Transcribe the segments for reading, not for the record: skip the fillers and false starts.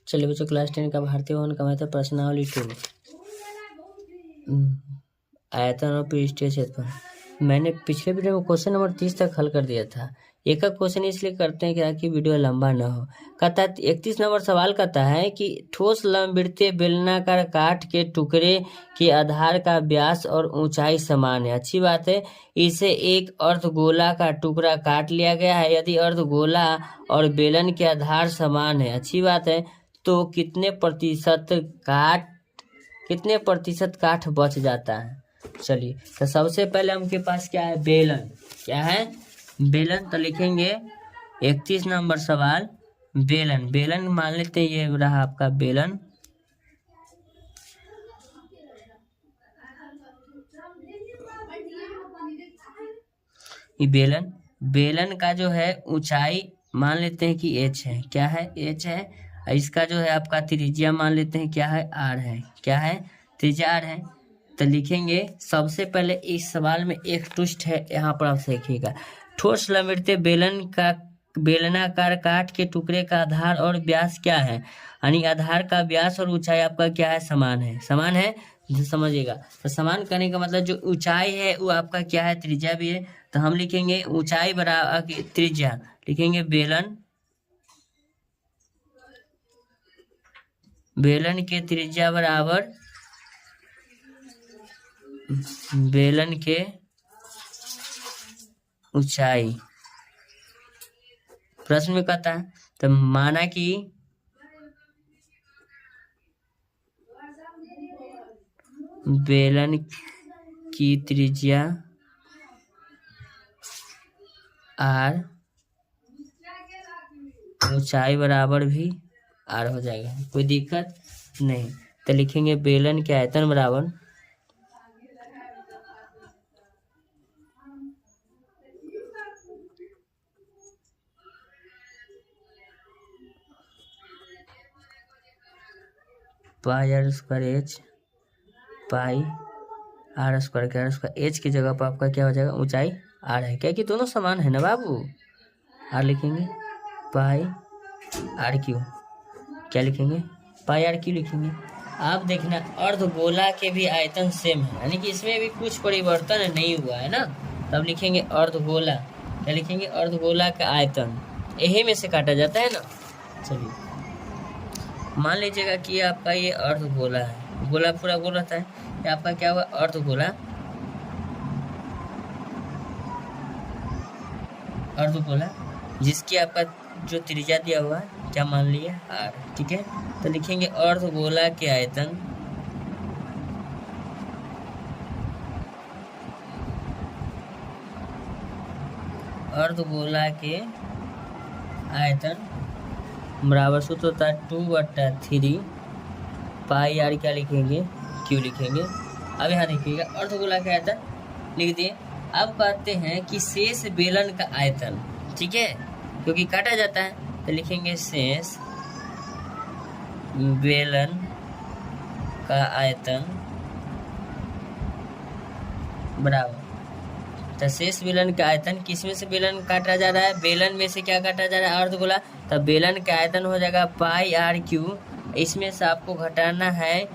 चलिए बच्चों, क्लास 10 का भारतीय भवन का मैथड प्रश्नावली 2 आयतन और पृष्ठीय क्षेत्रफल। मैंने पिछले वीडियो में क्वेश्चन नंबर 30 तक हल कर दिया था। एक क्वेश्चन इसलिए करते हैं ताकि वीडियो लंबा न हो। कहता है 31 नंबर सवाल कहता है कि ठोस लंबवृत्तीय बेलनाकार काठ के टुकड़े के आधार का व्यास और ऊंचाई समान है। अच्छी बात है। इसे एक अर्धगोला का टुकड़ा काट लिया गया है। यदि अर्धगोला और बेलन के आधार समान है, अच्छी बात है, तो कितने प्रतिशत काठ बच जाता है। चलिए, तो सबसे पहले हमके पास क्या है, बेलन। क्या है, बेलन। तो लिखेंगे 31 नंबर सवाल बेलन। बेलन मान लेते हैं, ये रहा आपका बेलन। ये बेलन का जो है ऊंचाई मान लेते हैं कि h है। क्या है, h है। इसका जो है आपका त्रिज्या मान लेते हैं क्या है, r है। क्या है, त्रिज्या r है। तो लिखेंगे सबसे पहले इस सवाल में एक ट्विस्ट है, यहाँ पर आप देखिएगा। ठोस लंबवृत्तीय बेलनाकार काठ के टुकड़े का आधार और व्यास क्या है, यानी आधार का व्यास और ऊंचाई आपका क्या है, समान है। समान है, समझिएगा। तो समान करने का मतलब जो ऊंचाई है वो आपका क्या है, त्रिज्या भी है। तो हम लिखेंगे ऊंचाई बराबर त्रिज्या, लिखेंगे बेलन के त्रिज्या बराबर बेलन के ऊंचाई। प्रश्न में कहता है, तो माना कि बेलन की त्रिज्या r, ऊंचाई बराबर भी r हो जाएगा, कोई दिक्कत नहीं। तो लिखेंगे बेलन के आयतन बराबर पाई r स्क्वायर h, पाई r स्क्वायर के r स्क्वायर h की जगह पर आपका क्या हो जाएगा, ऊंचाई r है। क्या कि दोनों समान है ना बाबू। r लिखेंगे पाई r क्यू। क्या लिखेंगे, पाई r क्यू लिखेंगे। आप देखना अर्धगोला के भी आयतन सेम है, यानी कि इसमें भी कुछ परिवर्तन नहीं हुआ है ना। तब लिखेंगे अर्धगोला। क्या लिखेंगे, अर्धगोला का आयतन यही में से काटा जाता है ना। चलिए, मान लीजिएगा कि आपका ये अर्धगोला है, गोला पूरा गोल रहता है। ये आपका क्या हुआ, अर्धगोला जिसकी आपका जो त्रिज्या दिया हुआ है क्या मान लिया, r। ठीक है, तो लिखेंगे अर्धगोला के आयतन बराबर सूत्र होता है 2/3 पाई r। क्या लिखेंगे, क्यू लिखेंगे। अब यहाँ देखिएगा अर्धगोला का आयतन लिख दिए। अब कहते हैं कि शेष बेलन का आयतन, ठीक है, क्योंकि काटा जाता है, तो लिखेंगे शेष बेलन का आयतन बराबर। तो शेष बेलन का आयतन, किसमें से बेलन काटा जा रहा है, बेलन में से क्या काटा जा रहा है, अर्धगोला। तब बेलन का आयतन हो जाएगा पाई r क्यू। इसमें से आपको घटाना है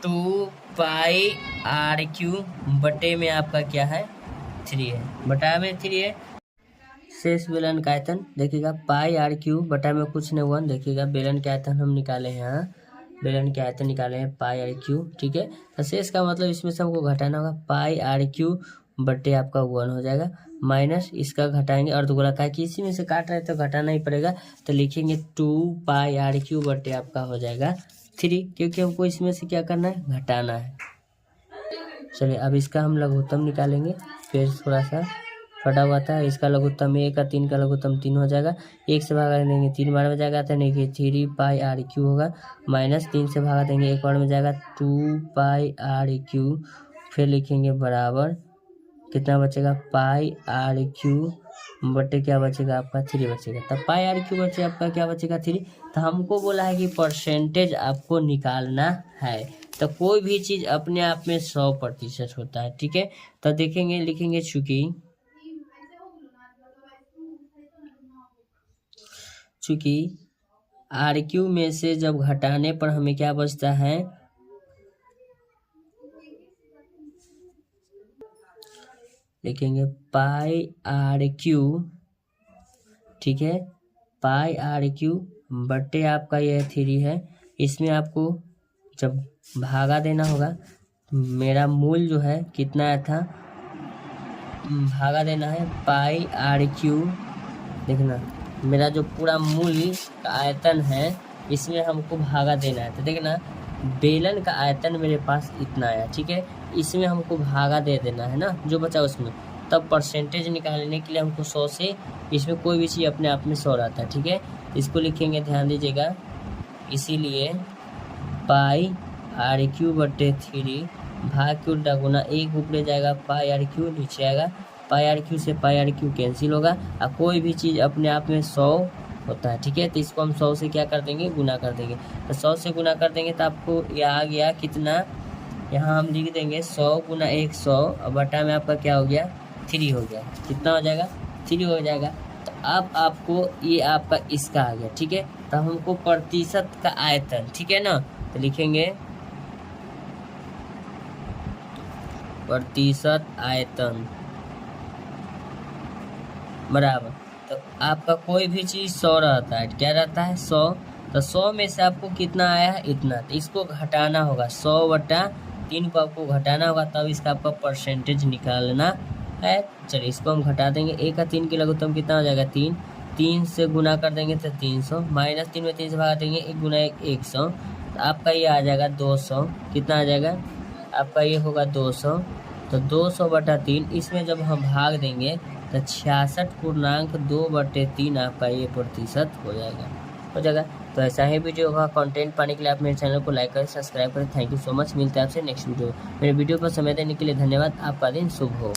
2 पाई r क्यू बटे में आपका क्या है, 3 है, बटा में 3 है। शेष बेलन का आयतन देखिएगा पाई r क्यू बटा में कुछ नहीं हुआ। देखिएगा बेलन के आयतन हम निकाले हैं, यहाँ बेलन के आयतन निकाले हैं पाई r क्यू। ठीक है, तो शेष का मतलब इसमें से हमको घटाना होगा पाई r क्यू बटे आपका 1 हो जाएगा, माइनस इसका घटाएंगे अर्धगोला का, कि इसी में से काट रहे तो घटाना ही पड़ेगा। तो लिखेंगे 2 पाई r क्यू बटे आपका हो जाएगा 3, क्योंकि हमको इसमें से क्या करना है, घटाना है। चलिए, अब इसका हम लघुत्तम निकालेंगे। फिर थोड़ा सा फटा हुआ था, इसका लघुत्तम 1 का 3 का लघुत्तम 3 हो जाएगा। 1 से भागा देंगे 3 बार में जाएगा, तो नहीं कि 3 पाई r क्यू होगा, माइनस 3 से भागा देंगे 1 बार में जाएगा 2 पाई r क्यू। फिर लिखेंगे बराबर कितना बचेगा, पाई r क्यू बटे क्या बचेगा आपका 3 बचेगा। तब पाई r क्यू बचे आपका क्या बचेगा, 3। तो हमको बोला है कि परसेंटेज आपको निकालना है। तो कोई भी चीज अपने आप में 100% होता है। ठीक है, तो देखेंगे, लिखेंगे चूंकि RQ में से जब घटाने पर हमें क्या बचता है, लिखेंगे पाई RQ, ठीक है, पाई RQ बटे आपका यह 3 है। इसमें आपको जब भागा देना होगा, मेरा मूल जो है कितना आया था, भागा देना है पाई RQ, देखना मेरा जो पूरा मूल का आयतन है इसमें हमको भागा देना है। तो देखना बेलन का आयतन मेरे पास इतना आया, ठीक है, इसमें हमको भागा दे देना है ना, जो बचा उसमें। तब परसेंटेज निकालने के लिए हमको 100 से, इसमें कोई भी चीज़ अपने आप में 100 रहता है, ठीक है। इसको लिखेंगे, ध्यान दीजिएगा, इसीलिए पाई RQ बटे 3 भाग के उल्टा गुना, एक ऊपर जाएगा पाई RQ, नीचे आएगा पाई RQ से पाई RQ कैंसिल होगा, और कोई भी चीज़ अपने आप में 100 होता है, ठीक है। तो इसको हम 100 से क्या कर देंगे, गुना कर देंगे। तो 100 से गुना कर देंगे तो आपको यह आ गया कितना, यहाँ हम लिख देंगे 100 गुना 100 और बटा में आपका क्या हो गया, 3 हो गया। कितना हो जाएगा, 3 हो जाएगा। तो अब आपको ये आपका इसका आ गया, ठीक है। तो हमको प्रतिशत का आयतन, ठीक है ना, तो लिखेंगे प्रतिशत आयतन बराबर, तो आपका कोई भी चीज़ 100 रहता है, क्या रहता है, 100। तो 100 में से आपको कितना आया है, इतना। तो इसको घटाना होगा, 100 बटा 3 को आपको घटाना होगा, तब इसका आपका परसेंटेज निकालना है। चलिए इसको हम घटा देंगे, 1 का 3 की लघुत्तम कितना हो जाएगा, 3। 3 से गुना कर देंगे तो 300, -3 में 3 से भाग देंगे, 1 गुना 1 100। तो आपका ये आ जाएगा 200, कितना आ जाएगा आपका, ये होगा 200। तो 200 बटा 3, इसमें जब हम भाग देंगे तो 66.2/3 आपका ये प्रतिशत हो जाएगा। तो ऐसा ही वीडियो का कंटेंट पाने के लिए आप मेरे चैनल को लाइक करें, सब्सक्राइब करें। थैंक यू सो मच, मिलते हैं आपसे नेक्स्ट वीडियो। मेरे वीडियो पर समय देने के लिए धन्यवाद। आपका दिन शुभ हो।